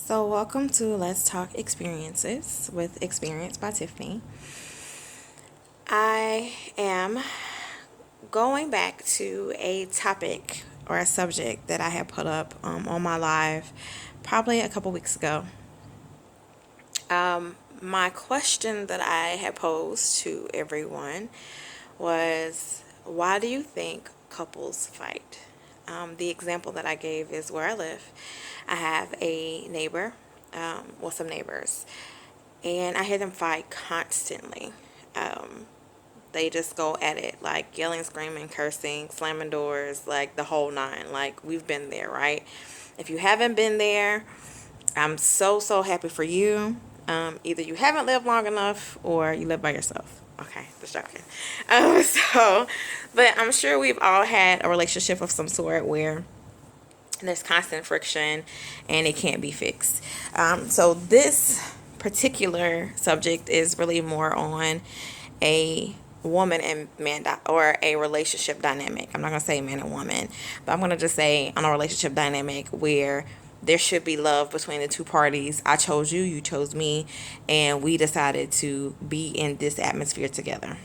So, welcome to Let's Talk Experiences with Experience by Tiffany. I am going back to a topic or a subject that I had put up on my live probably a couple weeks ago. My question that I had posed to everyone was, why do you think couples fight? The example that I gave is where I live. I have a neighbor, some neighbors, and I hear them fight constantly. Um, they just go at it, like yelling, screaming, cursing, slamming doors, like the whole nine. Like, we've been there, right? If you haven't been there, I'm so happy for you. Either you haven't lived long enough or you live by yourself. Okay, just joking. But I'm sure we've all had a relationship of some sort where there's constant friction and it can't be fixed. So this particular subject is really more on a woman and man or a relationship dynamic. I'm not going to say man and woman, but I'm going to just say on a relationship dynamic where there should be love between the two parties. I chose you, you chose me, and we decided to be in this atmosphere together.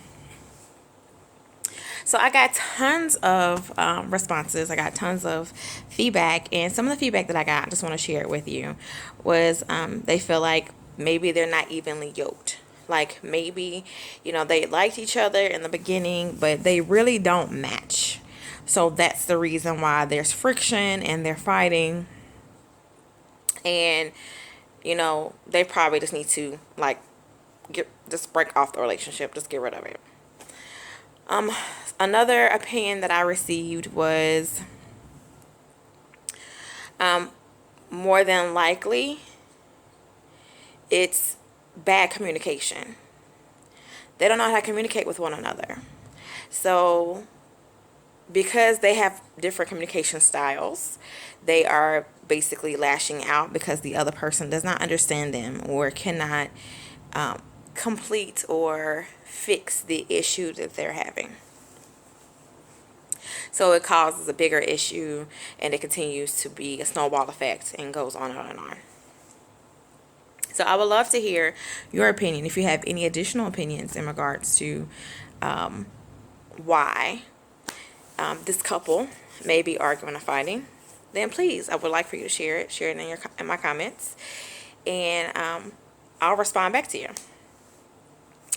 So I got tons of responses. I got tons of feedback. And some of the feedback that I got, I just want to share it with you, was they feel like maybe they're not evenly yoked. Like maybe, they liked each other in the beginning, but they really don't match. So that's the reason why there's friction and they're fighting. And, they probably just need to, like, just break off the relationship, just get rid of it. Another opinion that I received was more than likely it's bad communication. They don't know how to communicate with one another. So because they have different communication styles, they are basically lashing out because the other person does not understand them or cannot complete or fix the issue that they're having. So it causes a bigger issue and it continues to be a snowball effect and goes on and on and on. So I would love to hear your opinion if you have any additional opinions in regards to why this couple may be arguing or fighting. Then please, I would like for you to share it in my comments, and I'll respond back to you.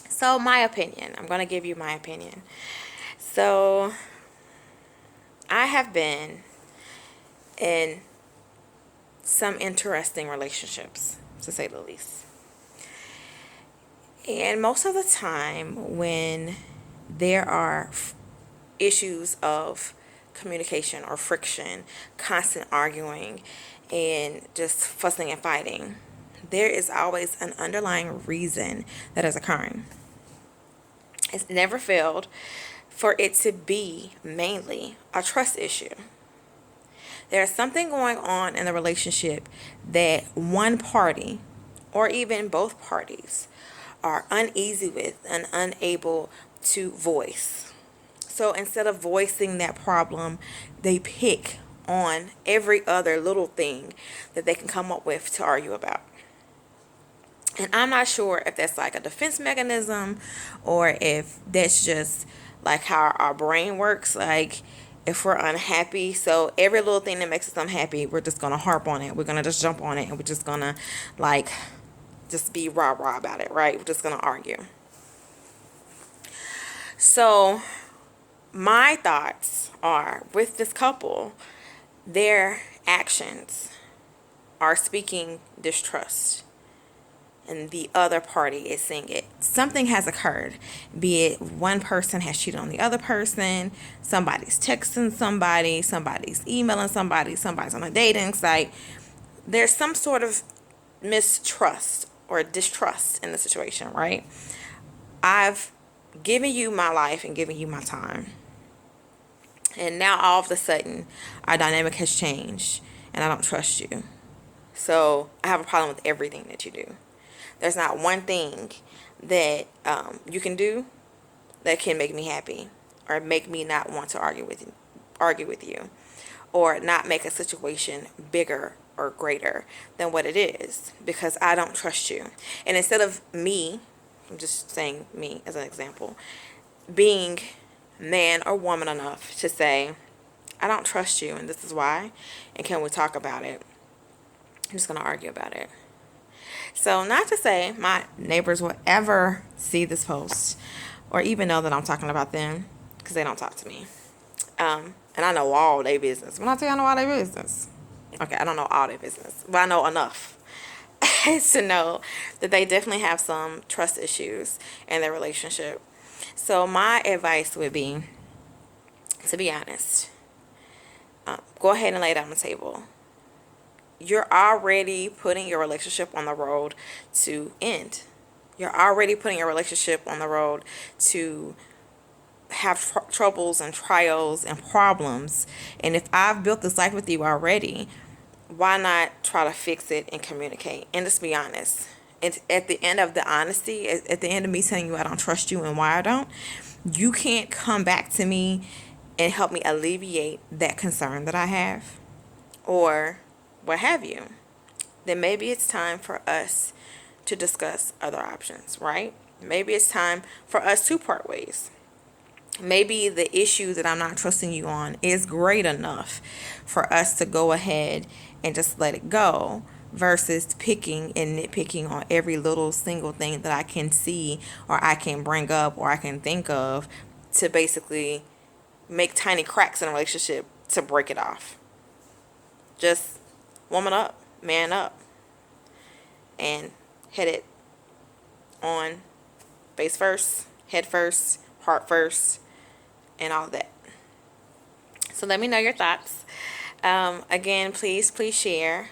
So my opinion, I'm going to give you my opinion. So I have been in some interesting relationships, to say the least. And most of the time when there are issues of communication or friction, constant arguing, and just fussing and fighting, there is always an underlying reason that is occurring. It's never failed for it to be mainly a trust issue. There's something going on in the relationship that one party or even both parties are uneasy with and unable to voice. So instead of voicing that problem, they pick on every other little thing that they can come up with to argue about. And I'm not sure if that's like a defense mechanism or if that's just like how our brain works. Like if we're unhappy, so every little thing that makes us unhappy, we're just going to harp on it. We're going to just jump on it and we're just going to like just be rah-rah about it, right? We're just going to argue. So my thoughts are with this couple, their actions are speaking distrust and the other party is seeing it. Something has occurred, be it one person has cheated on the other person, somebody's texting somebody, somebody's emailing somebody, somebody's on a dating site. There's some sort of mistrust or distrust in the situation, right? I've given you my life and given you my time. And now all of a sudden, our dynamic has changed and I don't trust you. So I have a problem with everything that you do. There's not one thing that you can do that can make me happy or make me not want to argue with you or not make a situation bigger or greater than what it is because I don't trust you. And instead of me, I'm just saying me as an example, being man or woman enough to say, I don't trust you and this is why, and can we talk about it? I'm just going to argue about it. So, not to say my neighbors will ever see this post or even know that I'm talking about them because they don't talk to me. And I know all their business. When I tell you I know all their business, okay, I don't know all their business, but I know enough to know that they definitely have some trust issues in their relationship. So, my advice would be, to be honest, go ahead and lay it on the table. You're already putting your relationship on the road to end. You're already putting your relationship on the road to have troubles and trials and problems. And if I've built this life with you already, why not try to fix it and communicate? And just be honest. And at the end of the honesty, at the end of me telling you I don't trust you and why I don't, you can't come back to me and help me alleviate that concern that I have or what have you. Then maybe it's time for us to discuss other options, right? Maybe it's time for us to part ways. Maybe the issue that I'm not trusting you on is great enough for us to go ahead and just let it go versus picking and nitpicking on every little single thing that I can see or I can bring up or I can think of to basically make tiny cracks in a relationship to break it off. Just woman up, man up, and hit it on face first, head first, heart first, and all that. So let me know your thoughts. Again, please share.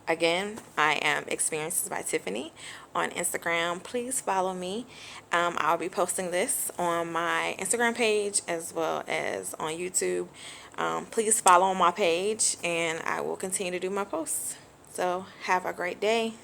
Again, I am Experiences by Tiffany on Instagram. Please follow me. I'll be posting this on my Instagram page as well as on YouTube. Please follow on my page and I will continue to do my posts. So have a great day.